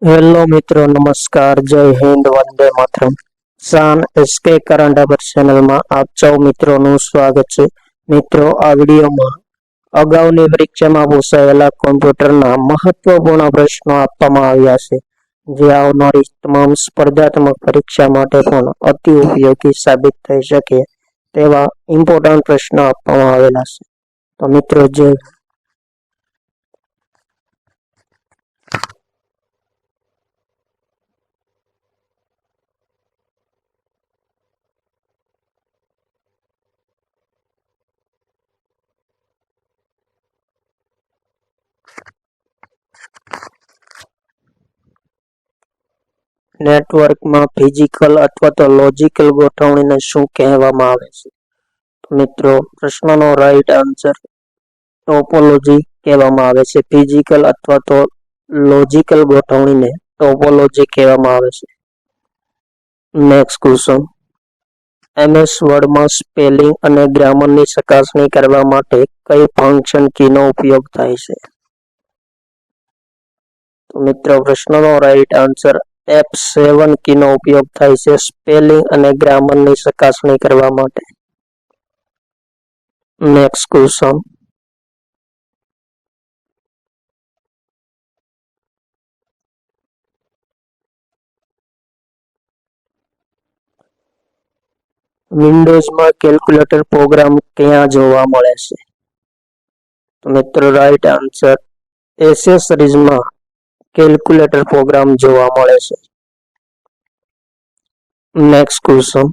Hello મિત્રો, નમસ્કાર, જય હિન્દ, વંદે માતરમ. શાન એસકે કરંટ અફેર ચેનલમાં આપ સૌ મિત્રોનું સ્વાગત છે. મિત્રો, આ વિડીયોમાં અગાઉની પરીક્ષામાં પૂછાયેલા કોમ્પ્યુટરના મહત્વપૂર્ણ પ્રશ્નો આપવામાં આવ્યા છે, જે આવનારી તમામ સ્પર્ધાત્મક પરીક્ષા માટે પણ અતિ ઉપયોગી સાબિત થઈ શકે તેવા ઇમ્પોર્ટન્ટ પ્રશ્નો આપવામાં આવેલા છે. તો મિત્રો, જે નેટવર્કમાં ફિઝિકલ અથવા તો લોજિકલ ગોઠવણીને શું કહેવામાં આવે છે? મિત્રો, પ્રશ્નનો રાઈટ આન્સર ટોપોલોજી કહેવામાં આવે છે. ફિઝિકલ અથવા તો લોજિકલ ગોઠવણીને ટોપોલોજી કહેવામાં આવે છે. Next question. એમએસ વર્ડમાં સ્પેલિંગ અને ગ્રામરની ચકાસણી કરવા માટે કઈ ફંક્શન કીનો ઉપયોગ થાય છે? તો મિત્રો, પ્રશ્નનો રાઈટ આન્સર F7 કીનો ઉપયોગ થાય છે સ્પેલિંગ અને ગ્રામરની ચકાસણી કરવા માટે. Next question. વિન્ડોઝમાં કેલ્ક્યુલેટર પ્રોગ્રામ ક્યાં જોવા મળે છે? તો મિત્રો, રાઈટ આન્સર એસેસરીઝમાં કેલ્ક્યુલેટર પ્રોગ્રામ જોવા મળે છે. Next question.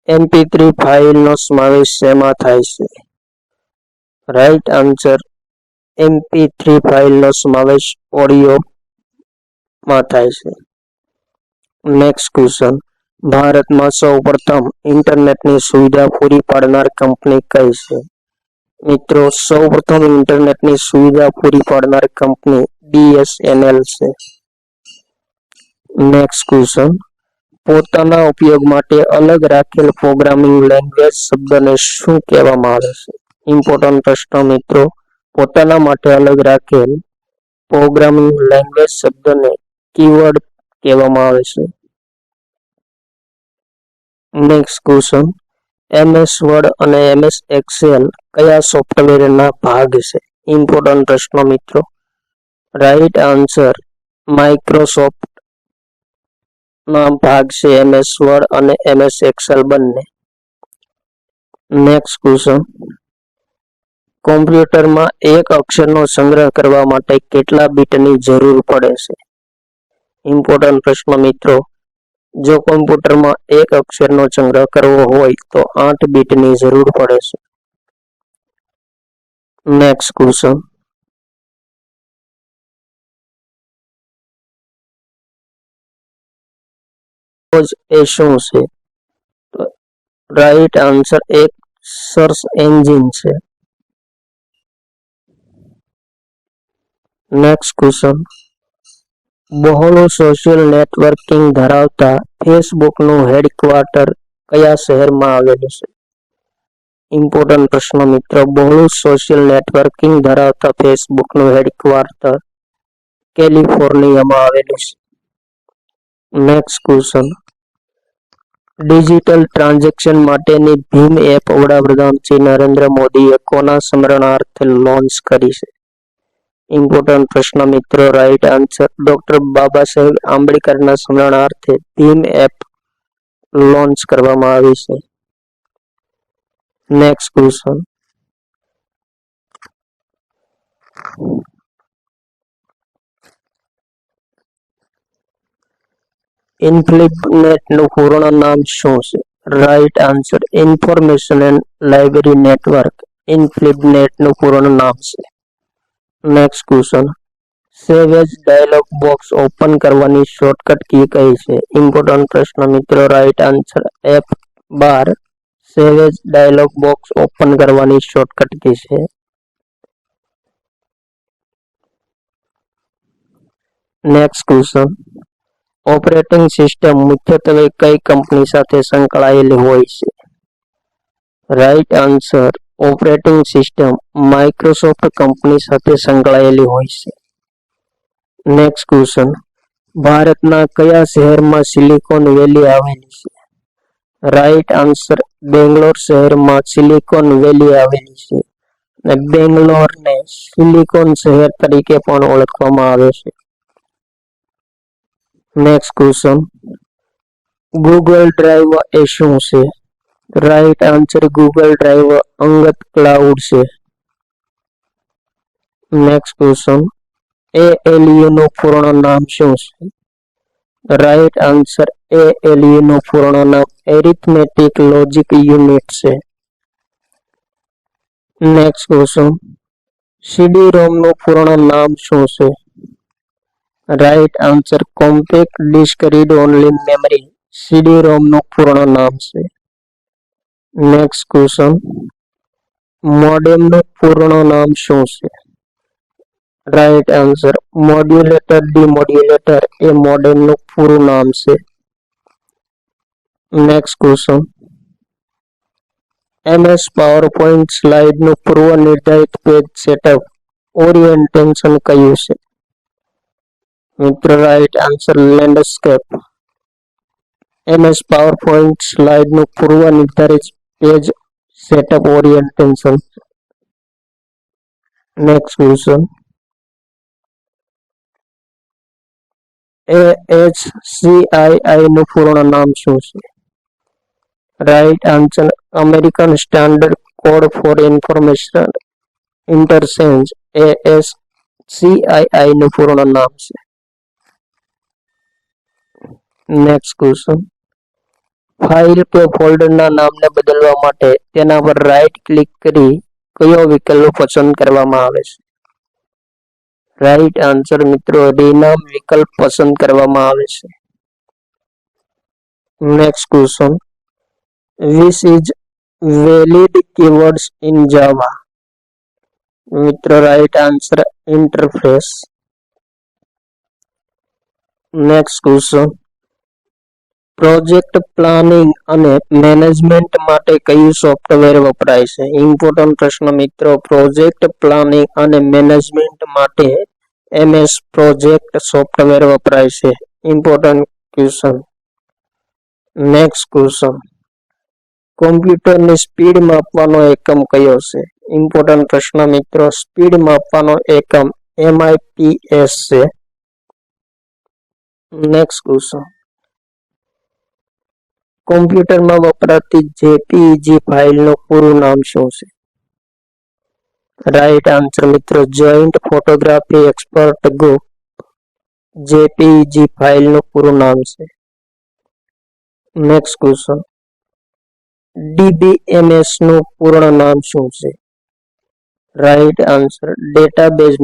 MP3 ફાઇલનો સમાવેશ શેમાં થાય છે? રાઈટ આન્સર MP3 ફાઇલનો સમાવેશ ઓડિયોમાં થાય છે. Next question. ભારતમાં સૌપ્રથમ ઇન્ટરનેટની સુવિધા પૂરી પાડનાર કંપની કઈ છે? મિત્રો, સૌપ્રથમ ઇન્ટરનેટની સુવિધા પૂરી પાડનાર કંપની BSNL છે. Next question. પોતાના ઉપયોગ માટે અલગ રાખેલ પ્રોગ્રામિંગ લેંગ્વેજ શબ્દને શું કહેવામાં આવે છે? ઇમ્પોર્ટન્ટ પ્રશ્ન મિત્રો. પોતાના માટે અલગ રાખેલ પ્રોગ્રામિંગ લેંગ્વેજ શબ્દને કીવર્ડ કહેવામાં આવે છે. Next question. MS વર્ડ અને MS એક્સેલ કયા સોફ્ટવેરના ભાગ છે? ઇમ્પોર્ટન્ટ પ્રશ્ન મિત્રો. રાઈટ આન્સર માઇક્રોસોફ્ટ ના ભાગ છે MS વર્ડ અને MS એક્સેલ બંને. Next question. કોમ્પ્યુટરમાં એક અક્ષરનો સંગ્રહ કરવા માટે કેટલા બીટની જરૂર પડે છે? ઇમ્પોર્ટન્ટ પ્રશ્ન મિત્રો. જો કોમ્પ્યુટરમાં એક અક્ષરનો સંગ્રહ કરવો હોય તો 8 બીટની જરૂર પડે છે. Next question. એ શું છે? રાઈટ આન્સર એક સર્ચ એન્જિન છે. Next question. બહોળું સોશિયલ નેટવર્કિંગ ધરાવતા ફેસબુકનું હેડક્વાર્ટર કયા શહેરમાં આવેલું છે? ઇમ્પોર્ટન્ટ પ્રશ્ન મિત્રો. બહોળું સોશિયલ નેટવર્કિંગ ધરાવતા ફેસબુકનું હેડક્વાર્ટર કેલિફોર્નિયામાં આવેલું છે. Next question. ડિજિટલ ટ્રાન્ઝેક્શન માટેની ભીમ એપ વડાપ્રધાન શ્રી નરેન્દ્ર મોદીએ કોના સ્મરણાર્થે લોન્ચ કરી છે? ઇમ્પોર્ટન્ટ પ્રશ્ન મિત્રો. Right answer doctor Baba Saheb આંબેડકરના સ્મરણાર્થે Bhim app launch કરવામાં આવી છે. Next question. ઇન્ફિનિટનું પૂર્ણ નામ શું છે? Right answer information and library network ઇન્ફિનિટનું પૂર્ણ નામ છે. Next question. Save as dialog box open કરવાની શોર્ટકટ કી કઈ છે? ઇમ્પોર્ટન્ટ પ્રશ્ન મિત્રો. Right answer F12 save as dialog box open કરવાની શોર્ટકટ કી છે. Next question. ઓપરેટિંગ સિસ્ટમ મુખ્યત્વે કઈ કંપની સાથે સંકળાયેલી હોય છે? Right answer operating system Microsoft company સાથે સંકળાયેલી હોય છે. નેક્સ્ટ ક્વેશ્ચન, ભારતના કયા શહેરમાં સિલિકોન વેલી આવેલી છે? રાઈટ આન્સર, બેંગ્લોર શહેરમાં સિલિકોન વેલી આવેલી છે. અને બેંગ્લોરને સિલિકોન શહેર તરીકે પણ ઓળખવામાં આવે છે. નેક્સ્ટ ક્વેશ્ચન, ગૂગલ ડ્રાઈવ એ શું છે? રાઈટ આન્સર, ગૂગલ ડ્રાઈવ અંગત ક્લાઉડ છે. નેક્સ્ટ ક્વેશ્ચન, ALU નું પૂર્ણ નામ શું છે? રાઈટ આન્સર, ALU નું પૂર્ણ નામ એરિથમેટિક લોજિક યુનિટ છે. નેક્સ્ટ ક્વેશ્ચન, CD-ROM નું પૂર્ણ નામ શું છે? Right answer, compact disc read only memory CD-ROM નું પૂર્ણ નામ છે. નેક્સ્ટ ક્વેશ્ચન, મોડેમ નું પૂર્ણ નામ શું છે? રાઈટ આન્સર, મોડ્યુલેટર ડીમોડ્યુલેટર એ મોડેમ નું પૂરું નામ છે. Next question, MS PowerPoint slide નું પૂર્વ નિર્ધારિત પેજ સેટઅપ ઓરિએન્ટેશન કયું છે? મિત્રો right answer, landscape. MS PowerPoint slide નું પૂર્વ નિર્ધારિત page setup orientation. Next question, ASCII નું પૂર્ણ નામ શું છે? Right answer, American standard code four information interchange ASCII નું પૂર્ણ નામ છે. નેક્સ્ટ ક્વેશ્ચન, ફાઇલ કે ફોલ્ડરના નામને બદલવા માટે તેના પર રાઈટ ક્લિક કરી કયો વિકલ્પ પસંદ કરવામાં આવે છે? રાઈટ આન્સર મિત્રો, રીનામ વિકલ્પ પસંદ કરવામાં આવે છે. Next question, which is valid keywords in Java? મિત્રો right answer, interface. Next question, project planning અને મેનેજમેન્ટ માટે કયું સોફ્ટવેર વપરાય છે? ઇમ્પોર્ટન્ટ પ્રશ્ન મિત્રો, પ્રોજેક્ટ પ્લાનિંગ અને મેનેજમેન્ટ માટે MS પ્રોજેક્ટ સોફ્ટવેર વપરાય છે. Important question. નેક્સ્ટ ક્વેશ્ચન, કોમ્પ્યુટરની સ્પીડ માપવાનો એકમ કયો છે? ઇમ્પોર્ટન્ટ પ્રશ્ન મિત્રો, સ્પીડ માપવાનો એકમ MIPS છે. નેક્સ્ટ ક્વેશ્ચન, કોમ્પ્યુટરમાં વપરાતી JPEG ફાઇલનું પૂરું નામ શું છે? રાઈટ આન્સર મિત્રો, joint photography expert group JPEG ફાઇલનું પૂરું નામ છે. નેક્સ્ટ ક્વેશ્ચન, DBMS નું પૂર્ણ નામ શું છે? Right answer, database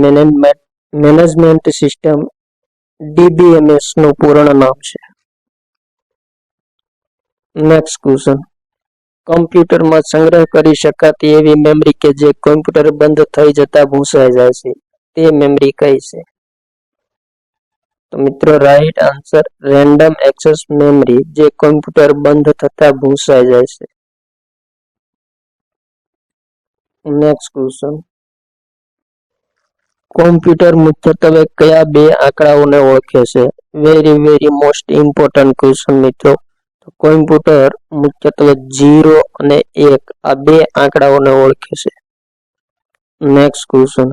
management system DBMS નું પૂર્ણ નામ છે. નેક્સ્ટ ક્વેશ્ચન, કમ્પ્યુટરમાં સંગ્રહ કરી શકાતી એવી મેમરી કે જે કમ્પ્યુટર બંધ થઈ જતા ભૂંસાઈ જાય છે તે મેમરી કઈ છે? તો મિત્રો right answer, random access memory જે કમ્પ્યુટર બંધ થતા ભૂંસાઈ જાય છે. નેક્સ્ટ ક્વેશ્ચન, કોમ્પ્યુટર મુખ્યત્વે કયા બે આંકડાઓને ઓળખે છે? વેરી મોસ્ટ ઇમ્પોર્ટન્ટ ક્વેશ્ચન મિત્રો. કોમ્પ્યુટર મુખ્યત્વે 0 અને 1 આ બે આંકડાઓને ઓળખે છે. નેક્સ્ટ ક્વેશ્ચન,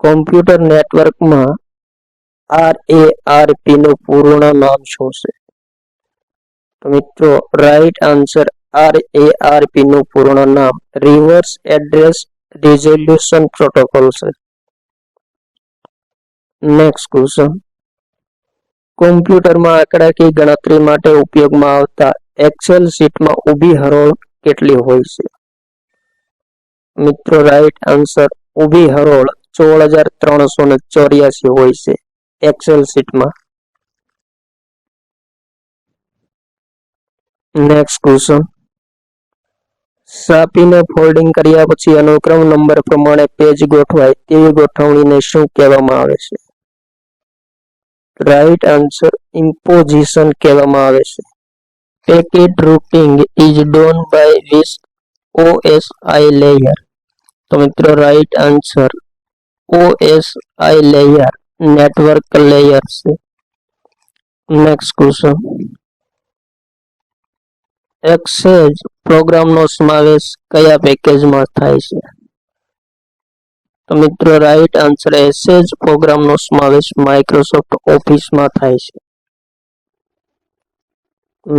કોમ્પ્યુટર નેટવર્કમાં RARP નું પૂર્ણ નામ શું છે? તો મિત્રો રાઈટ આન્સર, RARP નું પૂર્ણ નામ રિવર્સ એડ્રેસ રિઝોલ્યુશન પ્રોટોકોલ છે. નેક્સ્ટ ક્વેશ્ચન, કોમ્પ્યુટરમાં આંકડાકીય ગણતરી માટે ઉપયોગમાં આવતા એક્સેલ શીટમાં ઊભી હરોળ કેટલી હોય છે? મિત્રો રાઈટ આન્સર, ઊભી હરોળ 16384 હોય છે એક્સેલ શીટમાં. નેક્સ્ટ ક્વેશ્ચન, સાપીને ફોલ્ડિંગ કર્યા પછી અનુક્રમ નંબર પ્રમાણે પેજ ગોઠવાય તેવી ગોઠવણીને શું કહેવામાં આવે છે? રાઈટ આન્સર, ઇમ્પોઝિશન કહેવામાં આવે છે. Packet routing is done by which OSI લેયર? તો મિત્રો right answer, OSI layer network layer છે. નેક્સ્ટ ક્વેશ્ચન, એક્સેસ પ્રોગ્રામનો સમાવેશ કયા પેકેજમાં થાય છે? તો મિત્રો રાઈટ આન્સર એસેજ પ્રોગ્રામનો સમાવેશ માઇક્રોસોફ્ટ ઓફિસમાં થાય છે.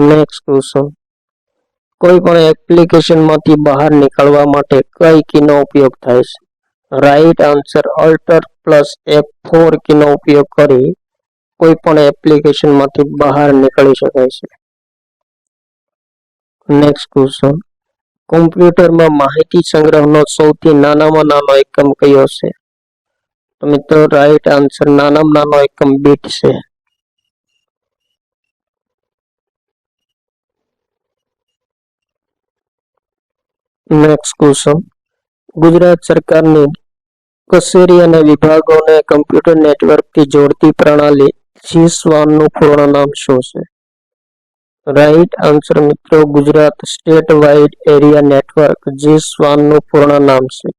નેક્સ્ટ ક્વેશ્ચન, કોઈ પણ એપ્લિકેશનમાંથી બહાર નીકળવા માટે કઈ કીનો ઉપયોગ થાય છે? Right answer alter plus F4 કીનો ઉપયોગ કરી કોઈ પણ એપ્લિકેશનમાંથી બહાર નીકળી શકાય છે. નેક્સ્ટ ક્વેશ્ચન, કોમ્પ્યુટરમાં માહિતી સંગ્રહનો સૌથી નાનામાં નાનો એકમ કયો છે? તો મિત્રો રાઈટ આન્સર નાનામાં નાનો એકમ બીટ છે. નેક્સ્ટ ક્વેશ્ચન, ગુજરાત સરકારની કચેરી અને વિભાગોને કમ્પ્યુટર નેટવર્કથી જોડતી પ્રણાલી GSWAN નું પૂર્ણ નામ શું છે? રાઈટ આન્સર મિત્રો Gujarat state wide area network GSWAN નું પૂર્ણ નામ છે.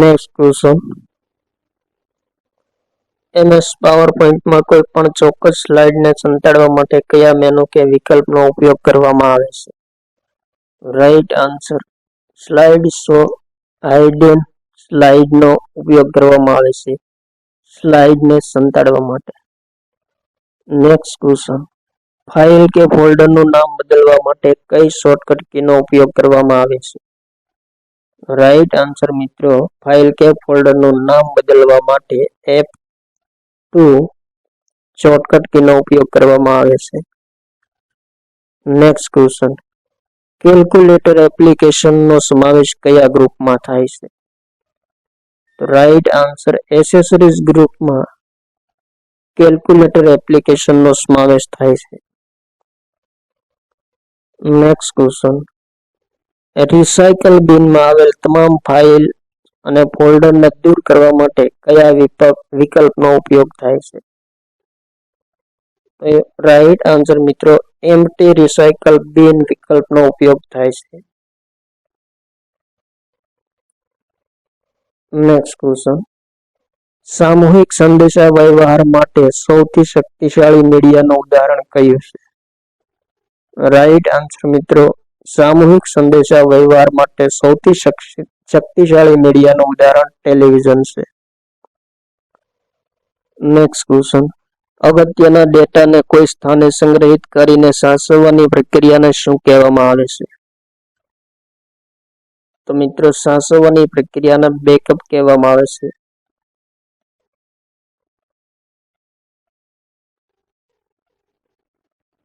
નેક્સ્ટ ક્વેશ્ચન, MS પાવરપોઈન્ટમાં કોઈ પણ ચોક્કસ સ્લાઇડને સંતાડવા માટે કયા મેનુ કે વિકલ્પનો ઉપયોગ કરવામાં આવે છે? Right answer slide show hidden સ્લાઇડનો ઉપયોગ કરવામાં આવે છે સ્લાઇડને સંતાડવા માટે. નેક્સ્ટ ક્વેશ્ચન, ફાઇલ કે ફોલ્ડરનું નામ બદલવા માટે કઈ શોર્ટકટ કીનો ઉપયોગ કરવામાં આવે છે? રાઈટ આન્સર મિત્રો ફાઇલ કે ફોલ્ડરનું નામ બદલવા માટે F2 શોર્ટકટ કીનો ઉપયોગ કરવામાં આવે છે. નેક્સ્ટ ક્વેશ્ચન, કેલ્ક્યુલેટર એપ્લિકેશનનો સમાવેશ કયા ગ્રુપમાં થાય છે? રાઈટ આન્સર એસેસરીઝ ગ્રુપમાં કેલ્ક્યુલેટર એપ્લિકેશનનો સમાવેશ થાય છે. નેક્સ્ટ ક્વેશ્ચન, રિસાયકલ બિનમાં આવેલ તમામ ફાઇલ અને ફોલ્ડરને દૂર કરવા માટે કયા વિકલ્પનો ઉપયોગ થાય છે? રાઈટ આન્સર મિત્રો એમ્પ્ટી રિસાયકલ બિન વિકલ્પનો ઉપયોગ થાય છે. નેક્સ્ટ ક્વેશ્ચન, સામૂહિક સંદેશા વ્યવહાર માટે સૌથી શક્તિશાળી મીડિયાનું ઉદાહરણ કયું છે? રાઈટ આન્સર મિત્રો સામૂહિક સંદેશા વ્યવહાર માટે સૌથી શક્તિશાળી મીડિયાનું ઉદાહરણ ટેલિવિઝન છે. નેક્સ્ટ ક્વેશ્ચન, અગત્યના ડેટાને કોઈ સ્થાને સંગ્રહિત કરીને સાચવવાની પ્રક્રિયાને શું કહેવામાં આવે છે? તો મિત્રો સાચવવાની પ્રક્રિયાને બેકઅપ કહેવામાં આવે છે.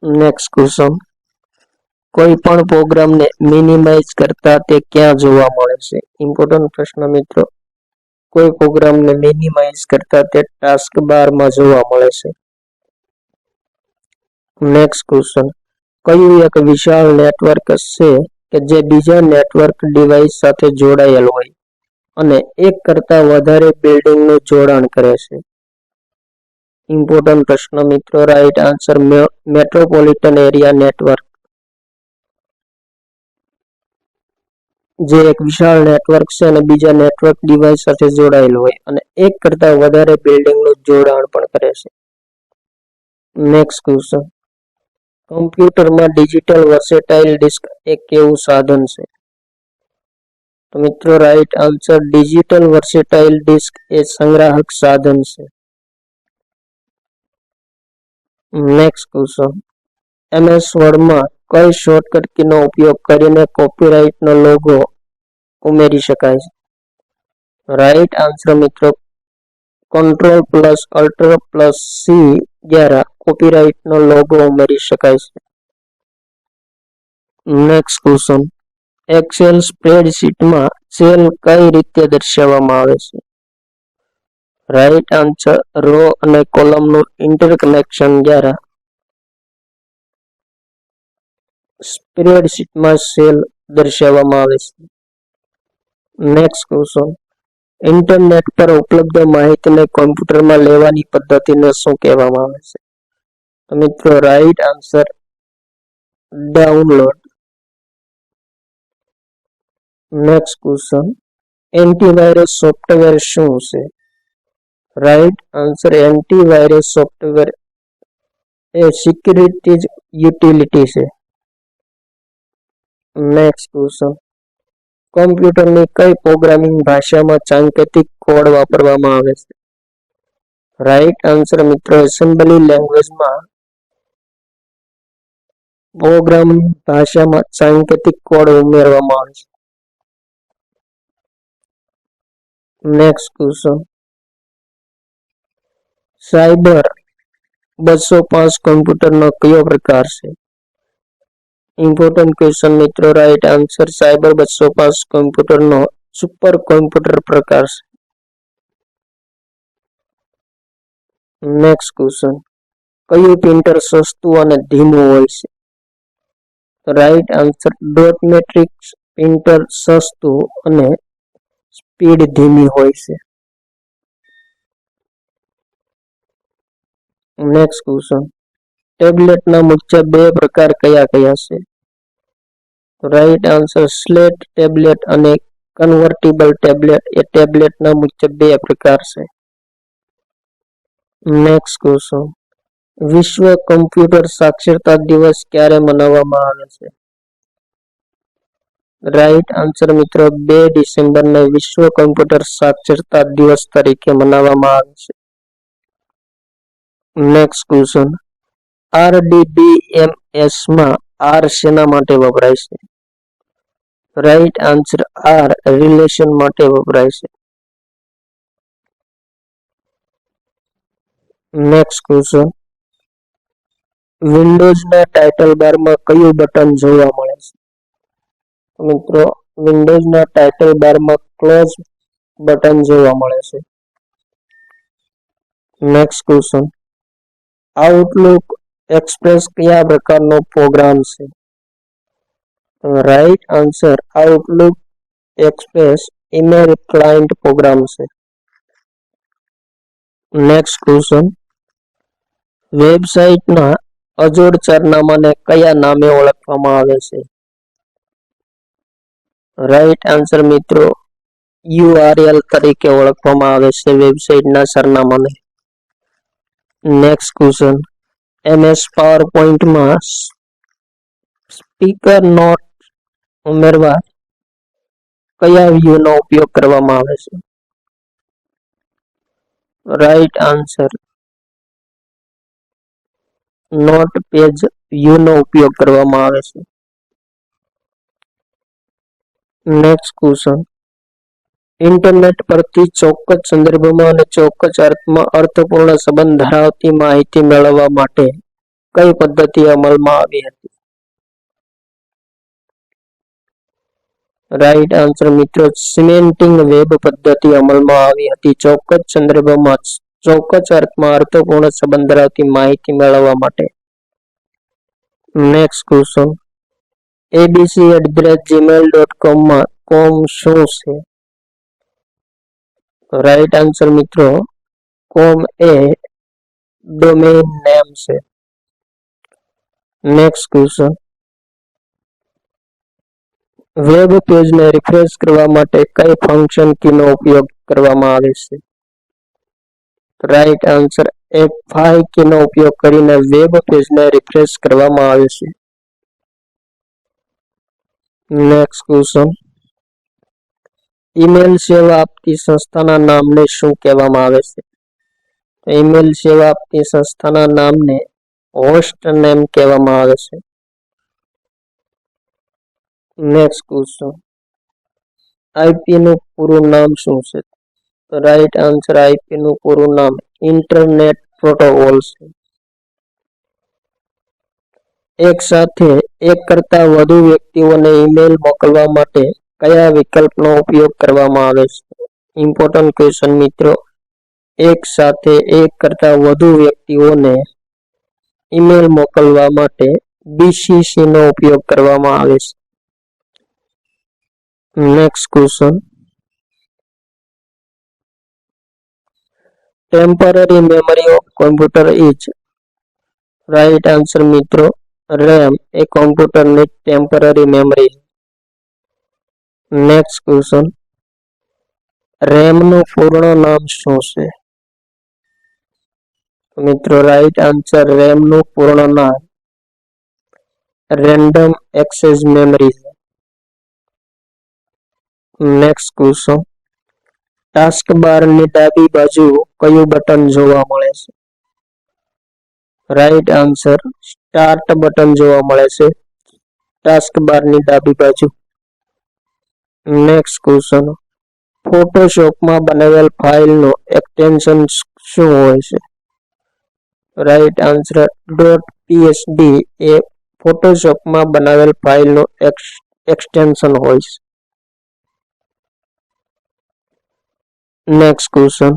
નેક્સ્ટ ક્વેશ્ચન, કોઈ પણ પ્રોગ્રામને મિનિમાઇઝ કરતા તે ક્યાં જોવા મળે છે? ઇમ્પોર્ટન્ટ પ્રશ્ન મિત્રો, કોઈ પ્રોગ્રામને મિનિમાઇઝ કરતા તે ટાસ્ક બારમાં જોવા મળે છે. નેક્સ્ટ ક્વેશ્ચન, કયું એક વિશાળ નેટવર્ક છે કે જે બીજા નેટવર્ક ડિવાઇસ સાથે જોડાયેલ હોય અને એક કરતા વધારે બિલ્ડિંગનું જોડાણ કરે છે? ઇમ્પોર્ટન્ટ પ્રશ્ન મિત્રો, right answer metropolitan area network, જે એક વિશાળ નેટવર્ક છે અને બીજા નેટવર્ક ડિવાઇસ સાથે જોડાયેલ હોય અને એક કરતા વધારે બિલ્ડિંગનું જોડાણ પણ કરે છે. નેક્સ્ટ ક્વેશ્ચન, કમ્પ્યુટરમાં ડિજિટલ વર્સેટાઇલ ડિસ્ક એક કેવું સાધન છે? તો મિત્રો right answer digital versatile disc એ સંગ્રાહક સાધન છે. નેક્સ્ટ ક્વેશ્ચન, MS વર્ડમાં કઈ શોર્ટકટ કીનો ઉપયોગ કરીને કોપીરાઇટનો લોગો ઉમેરી શકાય છે? રાઈટ આન્સર મિત્રો control plus alter plus C દ્વારા કોપીરાઇટનો લોગો ઉમેરી શકાય છે. નેક્સ્ટ ક્વેશ્ચન, એક્સેલ સ્પ્રેડશીટમાં સેલ કઈ રીતે દર્શાવવામાં આવે છે? રાઈટ આન્સર રો અને કોલમનું ઇન્ટરકનેક્શન દ્વારા સ્પ્રેડશીટમાં સેલ દર્શાવવામાં આવે છે. નેક્સ્ટ ક્વેશ્ચન, ઇન્ટરનેટ પર ઉપલબ્ધ માહિતીને કોમ્પ્યુટરમાં લેવાની પદ્ધતિને શું કહેવામાં આવે છે? તો મિત્રો right answer download. Next question, antivirus software શું છે? રાઈટ આન્સર એન્ટીવાયરસ સોફ્ટવેર એ સિક્યુરિટી યુટિલિટી છે. નેક્સ્ટ ક્વેશ્ચન, કોમ્પ્યુટરની કઈ પ્રોગ્રામિંગ ભાષામાં સાંકેતિક કોડ વાપરવામાં આવે છે? રાઈટ આન્સર મિત્રો એસેમ્બલી લેંગ્વેજમાં પ્રોગ્રામિંગ ભાષામાં સાંકેતિક કોડ ઉમેરવામાં આવે છે. નેક્સ્ટ ક્વેશ્ચન, સાયબર 205 કોમ્પ્યુટરનો કયો પ્રકાર છે? ઇમ્પોર્ટન્ટ ક્વેશ્ચન મિત્રો. રાઈટ આન્સર સાયબર 205 કોમ્પ્યુટરનો સુપર કોમ્પ્યુટર પ્રકાર છે. નેક્સ્ટ ક્વેશ્ચન, કયું પ્રિન્ટર સસ્તું અને ધીમું હોય છે? Right answer dot matrix printer સસ્તું અને સ્પીડ ધીમી હોય છે. નેક્સ્ટ ક્વેશ્ચન, ટેબ્લેટના મુખ્ય બે પ્રકાર કયા કયા છે? રાઈટ આન્સર સ્લેટ ટેબ્લેટ અને કન્વર્ટિબલ ટેબ્લેટ એ ટેબ્લેટના મુખ્ય બે પ્રકાર છે. નેક્સ્ટ ક્વેશ્ચન, વિશ્વ કમ્પ્યુટર સાક્ષરતા દિવસ ક્યારે મનાવવામાં આવે છે? રાઈટ આન્સર મિત્રો 2 ડિસેમ્બરને વિશ્વ કમ્પ્યુટર સાક્ષરતા દિવસ તરીકે મનાવવામાં આવે છે. નેક્સ્ટ ક્વેશ્ચન, RDBMS માં R શેના માટે વપરાય છે? રાઈટ આન્સર R રિલેશન માટે વપરાય છે. નેક્સ્ટ ક્વેશ્ચન, વિન્ડોઝના ટાઇટલ બારમાં કયું બટન જોવા મળે છે? મિત્રો વિન્ડોઝના ટાઇટલ બારમાં ક્લોઝ બટન જોવા મળે છે. નેક્સ્ટ ક્વેશ્ચન, આઉટલુક એક્સપ્રેસ કયા પ્રકારનો પ્રોગ્રામ છે? Right answer Outlook Express email client program છે. નેક્સ્ટ ક્વેશ્ચન, વેબસાઇટના અજોડ સરનામાને કયા નામે ઓળખવામાં આવે છે? રાઈટ આન્સર મિત્રો URL તરીકે ઓળખવામાં આવે છે વેબસાઇટના સરનામાને. નેક્સ્ટ ક્વેશ્ચન, MS પાવરપોઈન્ટમાં સ્પીકર નોટ ઉમેરવા કયા વ્યૂનો ઉપયોગ કરવામાં આવે છે? રાઈટ આન્સર નોટ પેજ વ્યૂનો ઉપયોગ કરવામાં આવે છે. નેક્સ્ટ ક્વેશ્ચન, ઇન્ટરનેટ પરથી ચોક્કસ સંદર્ભમાં અને ચોક્કસ અર્થમાં અર્થપૂર્ણ સંબંધ ધરાવતી માહિતી મેળવવા માટે કઈ પદ્ધતિ અમલમાં આવી હતી? રાઈટ આન્સર મિત્રો સિમેન્ટિક વેબ પદ્ધતિ અમલમાં આવી હતી ચોક્કસ સંદર્ભમાં ચોક્કસ અર્થમાં અર્થપૂર્ણ સંબંધ ધરાવતી માહિતી મેળવવા માટે. નેક્સ્ટ ક્વેશ્ચન, abc@gmail.com માં કોમ શું છે? રાઈટ આન્સર મિત્રો કોમ એ ડોમેઇન નેમ છે. નેક્સ્ટ ક્વેશ્ચન, વેબ પેજને રિફ્રેશ કરવા માટે કઈ ફંક્શન કીનો ઉપયોગ કરવામાં આવે છે? રાઈટ આન્સર F5 કીનો ઉપયોગ કરીને વેબ પેજને રિફ્રેશ કરવામાં આવે છે. નેક્સ્ટ ક્વેશ્ચન, ઈમેલ સેવા આપતી સંસ્થાના નામને શું કહેવામાં આવે છે? ઈમેલ સેવા આપતી સંસ્થાના નામને હોસ્ટ નેમ કહેવામાં આવે છે. નેક્સ્ટ ક્વેશ્ચન, આઈપી નું પૂરું નામ શું છે? રાઈટ આન્સર આઈપી નું પૂરું નામ ઇન્ટરનેટ પ્રોટોકોલ છે. એક સાથે એક કરતા વધુ વ્યક્તિઓને ઈમેલ મોકલવા માટે કયા વિકલ્પનો ઉપયોગ કરવામાં આવે છે? ઇમ્પોર્ટન્ટ ક્વેશ્ચન મિત્રો, એક સાથે એક કરતા વધુ વ્યક્તિઓને ઈમેલ મોકલવા માટે BCC નો ઉપયોગ કરવામાં આવે છે. Next question, temporary memory of computer is? Right answer મિત્રો RAM એ કોમ્પ્યુટરની temporary memory. Next question, RAM નું પૂર્ણ નામ શું છે? મિત્રો રાઈટ આન્સર રેમ નું પૂર્ણ નામ random access memory. Next question, task bar ની ડાબી બાજુ કયું બટન જોવા મળે છે? રાઈટ આન્સર સ્ટાર્ટ બટન જોવા મળે છે ટાસ્ક બાર ની ડાબી બાજુ. નેક્સ્ટ ક્વેશ્ચન, ફોટોશોપમાં બનાવેલ ફાઇલનું એક્સટેન્શન શું હોય છે? રાઈટ આન્સર .psd એ ફોટોશોપમાં બનાવેલ ફાઇલનું એક્સટેન્શન હોય છે. નેક્સ્ટ ક્વેશ્ચન,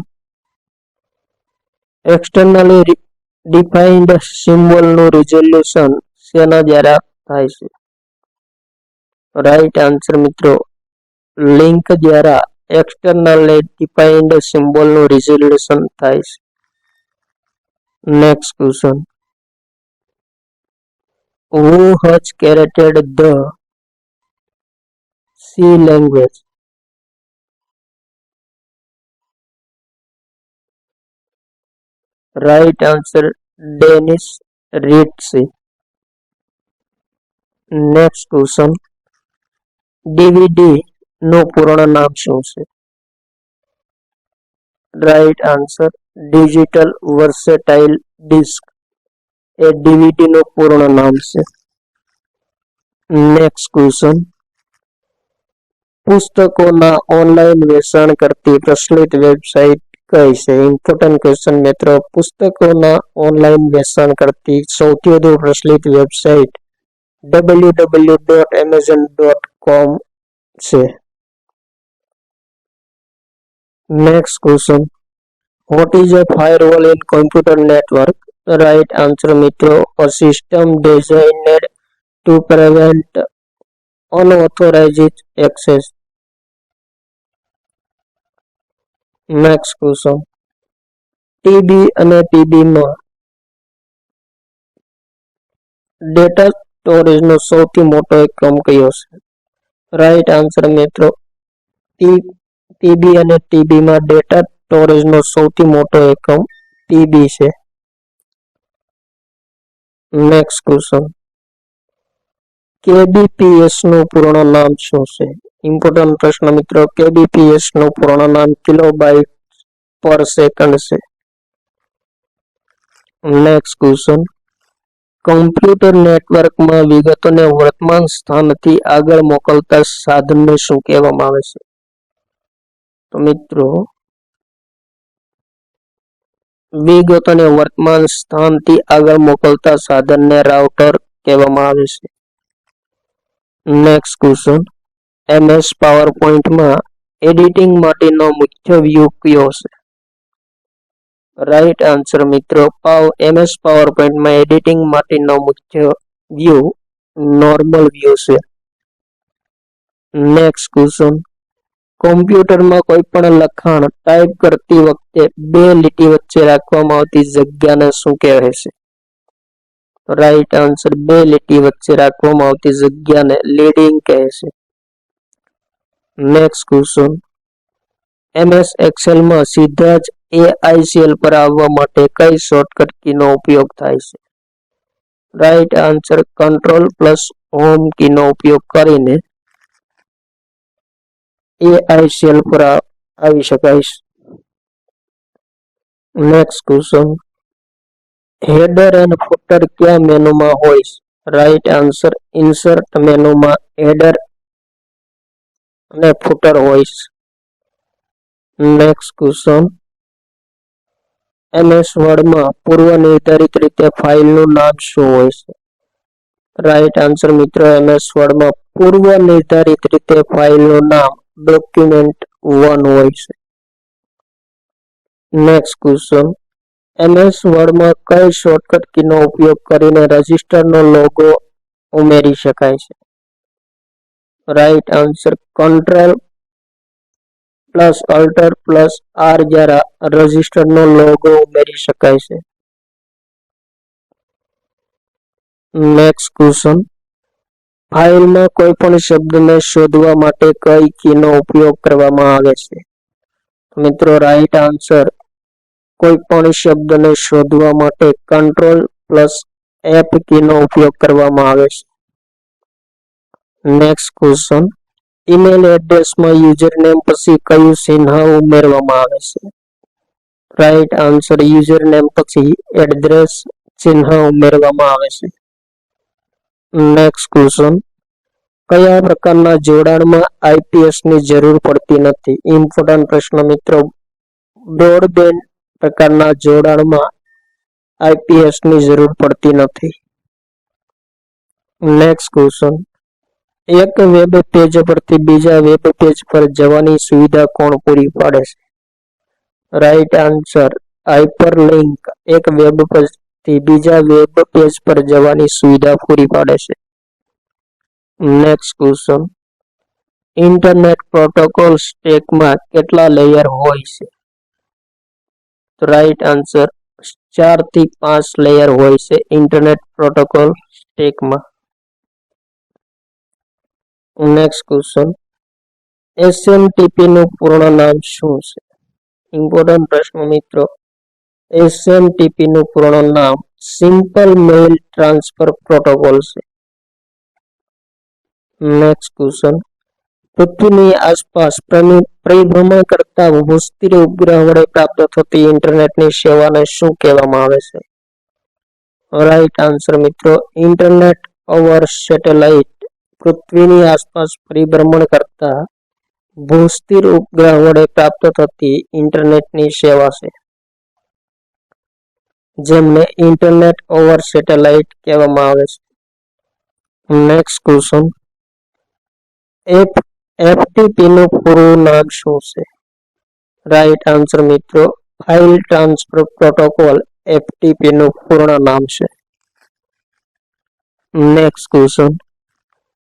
એક્સટર્નલી ડિફાઇન્ડ સિમ્બોલનું રિઝોલ્યુશન શેના દ્વારા થાય છે? રાઈટ આન્સર મિત્રો લિંક દ્વારા એક્સટર્નલી ડિફાઇન્ડ સિમ્બોલનું રિઝોલ્યુશન થાય છે. Next question, who has created the C language? Right answer Dennis Ritchie. Next question, DVD નું પૂર્ણ નામ શું છે? Right answer digital versatile disc એ ડીવીડી નું પૂર્ણ નામ છે. નેક્સ્ટ ક્વેશ્ચન, પુસ્તકોના ઓનલાઈન વેચાણ કરતી પ્રચલિત વેબસાઇટ કઈ છે? ઇમ્પોર્ટન્ટ ક્વેશ્ચન મિત્રો, પુસ્તકોના ઓનલાઈન વેચાણ કરતી સૌથી વધુ પ્રચલિત વેબસાઇટ www.amazon.com છે. Next question, what is a firewall in computer network? Right answer મિત્રો a system designed to prevent unauthorized access. Next question, TB અને પીબીમાં ડેટા સ્ટોરેજનો સૌથી મોટો એકમ કયો છે? રાઈટ આન્સર મિત્રો પીબી અને ટીબીમાં ડેટા સ્ટોરેજનો સૌથી મોટો એકમ ટીબી છે. નેક્સ્ટ ક્વેશ્ચન, કેબીપીએસ નું પૂર્ણ નામ શું છે? ઇમ્પોર્ટન્ટ પ્રશ્ન મિત્રો, કેબીપીએસ નું પૂર્ણ નામ કિલોબાઇટ પર સેકન્ડ છે. નેક્સ્ટ ક્વેશ્ચન, કમ્પ્યુટર નેટવર્કમાં વિગતોને વર્તમાન સ્થાનથી આગળ મોકલતા સાધનને શું કહેવામાં આવે છે? તો મિત્રો વિગતોને વર્તમાન સ્થાનથી આગળ મોકલતા સાધનને રાઉટર કહેવામાં આવે છે. નેક્સ્ટ ક્વેશ્ચન, MS પાવરપોઈન્ટમાં એડિટિંગ માટેનો મુખ્ય વ્યૂ કયો છે? રાઈટ આન્સર મિત્રો MS પાવરપોઈન્ટમાં એડિટિંગ માટેનો મુખ્ય વ્યૂ નોર્મલ વ્યૂ છે. નેક્સ્ટ ક્વેશ્ચન, કોમ્પ્યુટરમાં કોઈ પણ લખાણ ટાઈપ કરતી વખતે બે લીટી વચ્ચે રાખવામાં આવતી જગ્યાને શું કહેવાય છે? રાઈટ આન્સર બે લીટી વચ્ચે રાખવામાં આવતી જગ્યાને લીડિંગ કહે છે. નેક્સ્ટ ક્વેશ્ચન, MS એક્સેલમાં સીધા જ AICL પર આવવા માટે કઈ શોર્ટકટ કીનો ઉપયોગ થાય છે? રાઈટ આન્સર Ctrl+Home કીનો ઉપયોગ કરીને AICL પર આવી શકાય છે. Next question, header and footer કયા મેનુમાં હોય છે? રાઈટ આન્સર ઇન્સર્ટ મેનુમાં હેડર અને ફૂટર હોય છે. નેક્સ્ટ ક્વેશ્ચન, MS વર્ડમાં પૂર્વ નિર્ધારિત રીતે ફાઇલનું નામ શું હોય છે? રાઈટ આન્સર મિત્રો MS વર્ડમાં પૂર્વ નિર્ધારિત રીતે ફાઇલનું નામ document1 હોય છે. નેક્સ્ટ ક્વેશ્ચન, MS વર્ડમાં કઈ શોર્ટકટ કીનો ઉપયોગ કરીને રજિસ્ટરનો લોગો ઉમેરી શકાય છે? રાઈટ આન્સર Ctrl+Alt+R દ્વારા રજિસ્ટરનો લોગો ઉમેરી શકાય છે. નેક્સ્ટ ક્વેશ્ચન, ફાઇલમાં કોઈ પણ શબ્દને શોધવા માટે કઈ કીનો ઉપયોગ કરવામાં આવે છે? મિત્રો રાઈટ આન્સર કોઈ પણ શબ્દને શોધવા માટે Ctrl+F કીનો ઉપયોગ કરવામાં આવે છે. નેક્સ્ટ ક્વેશ્ચન, ઈમેલ એડ્રેસમાં યુઝરનેમ પછી કયું ચિહ્ન ઉમેરવામાં આવે છે? રાઈટ આન્સર, યુઝરનેમ પછી એડ્રેસ ચિહ્ન ઉમેરવામાં આવે છે. નેક્સ્ટ ક્વેશ્ચન, કયા પ્રકારના જોડાણમાં આઈપીએસ ની જરૂર પડતી નથી? ઇમ્પોર્ટન્ટ પ્રશ્ન મિત્રો. બ્રોડબેન્ડ પ્રકારના જોડાણમાં આઈપીએસ ની જરૂર પડતી નથી. નેક્સ્ટ ક્વેશ્ચન, એક વેબ પેજ પરથી બીજા વેબ પેજ પર જવાની સુવિધા કોણ પૂરી પાડે છે? રાઈટ આન્સર, હાઇપરલિંક એક વેબ પરથી બીજા વેબ પેજ પર જવાની સુવિધા પૂરી પાડે છે. નેક્સ્ટ ક્વેશ્ચન, ઇન્ટરનેટ પ્રોટોકોલ સ્ટેકમાં કેટલા લેયર હોય છે? રાઈટ આન્સર, 4 થી 5 લેયર હોય છે ઇન્ટરનેટ પ્રોટોકોલ સ્ટેકમાં. નેક્સ્ટ ક્વેશ્ચન, એસએમટીપી નું પૂર્ણ નામ શું છે? ઇમ્પોર્ટન્ટ પ્રશ્ન મિત્રો. એસએમટીપી નું પૂર્ણ નામ સિમ્પલ મેલ ટ્રાન્સફર પ્રોટોકોલ છે. નેક્સ્ટ ક્વેશ્ચન, પૃથ્વીની આસપાસ પરિભ્રમણ કરતા ભૂસ્થિર ઉપગ્રહ વડે પ્રાપ્ત થતી ઇન્ટરનેટની સેવાને શું કહેવામાં આવે છે? રાઈટ આન્સર મિત્રો, ઇન્ટરનેટ ઓવર સેટેલાઇટ પૃથ્વીની આસપાસ પરિભ્રમણ કરતા ભૂસ્થિર ઉપગ્રહ વડે પ્રાપ્ત થતી ઇન્ટરનેટની સેવા છે, જેમને ઇન્ટરનેટ ઓવર સેટેલાઇટ કહેવામાં આવે છે. નેક્સ્ટ ક્વેશ્ચન, એફટીપી નું પૂરું નામ શું છે? રાઈટ આન્સર મિત્રો, ફાઇલ ટ્રાન્સફર પ્રોટોકોલ એફટીપી નું પૂર્ણ નામ છે. નેક્સ્ટ ક્વેશ્ચન,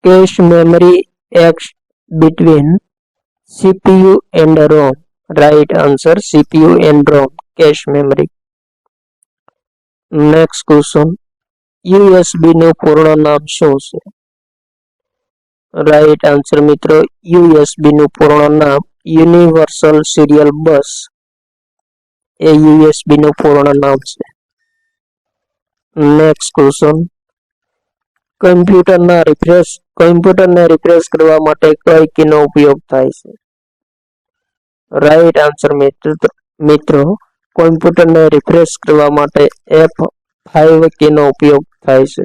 કેશ મેમરી એક્સ between CPU and ROM. Right answer, CPU and ROM cache memory. Next question, USB નું પૂર્ણ નામ શું છે? રાઈટ આન્સર મિત્રો, યુએસબી નું પૂર્ણ નામ યુનિવર્સલ સિરિયલ બસ એ યુએસબી નું પૂર્ણ નામ છે. નેક્સ્ટ ક્વેશ્ચન, કમ્પ્યુટરને રિફ્રેશ કરવા માટે કઈ કીનો ઉપયોગ થાય છે? રાઈટ આન્સર મિત્રો, કમ્પ્યુટરને રિફ્રેશ કરવા માટે F5 કીનો ઉપયોગ થાય છે.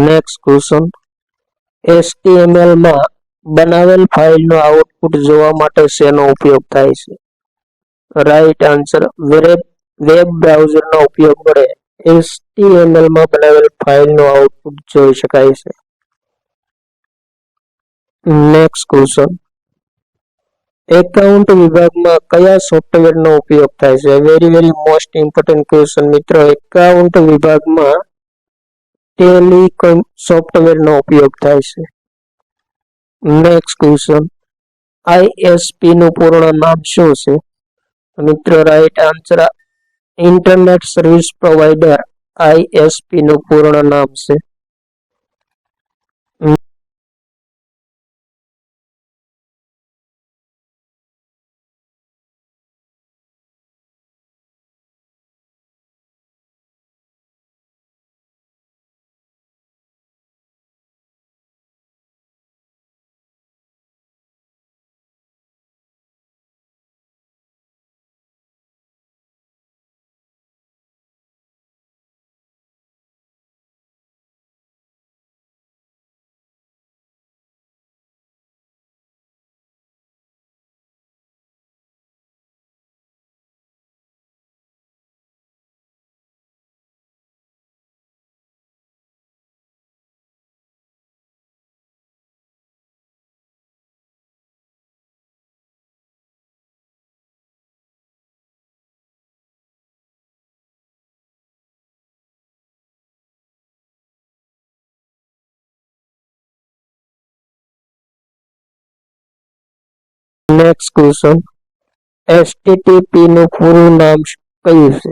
નેક્સ્ટ ક્વેશ્ચન, HTML માં બનાવેલ ફાઇલનું આઉટપુટ જોવા માટે શેનો ઉપયોગ થાય છે? રાઈટ આન્સર, વેબ બ્રાઉઝરનો ઉપયોગ વડે HTML માં બનાવેલ ફાઇલનું આઉટપુટ જોઈ શકાય છે. નેક્સ્ટ ક્વેશ્ચન, એકાઉન્ટ વિભાગમાં કયા સોફ્ટવેરનો ઉપયોગ થાય છે? વેરી મોસ્ટ ઇમ્પોર્ટન્ટ ક્વેશ્ચન મિત્રો. એકાઉન્ટ વિભાગમાં ટેલી સોફ્ટવેરનો ઉપયોગ થાય છે. નેક્સ્ટ ક્વેશ્ચન, આઈએસપી નું પૂર્ણ નામ શું છે? મિત્રો right answer, internet service provider ISP નું પૂર્ણ નામ છે. નેક્સ્ટ ક્વેશ્ચન, એચટીટીપી નું પૂરું નામ કયું છે?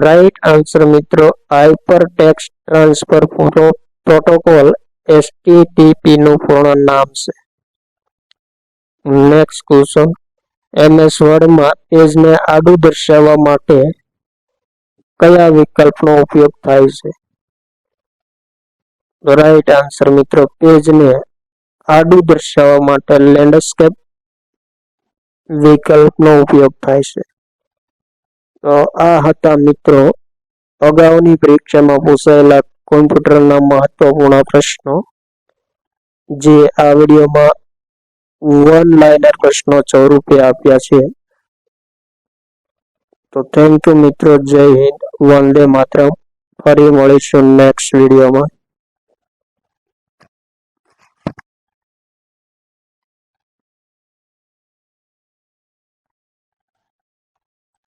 રાઈટ આન્સર મિત્રો, hyper text transfer protocol HTTP નું પૂર્ણ નામ છે. નેક્સ્ટ ક્વેશ્ચન, MS વર્ડમાં પેજને આડું દર્શાવવા માટે કયા વિકલ્પનો ઉપયોગ થાય છે? રાઈટ આન્સર મિત્રો, પેજને આડું દર્શાવવા માટે લેન્ડસ્કેપ વિકલ્પનો ઉપયોગ થાય છે. તો આ હતા મિત્રો અગાઉની પરીક્ષામાં પૂછાયેલા કોમ્પ્યુટરના મહત્વપૂર્ણ પ્રશ્નો, જે આ વિડીયોમાં વન લાઇનર પ્રશ્નો સ્વરૂપે આપ્યા છે. તો થેન્ક યુ મિત્રો, જય હિન્દ, વંદે માતરમ. ફરી મળીશું નેક્સ્ટ વિડીયોમાં.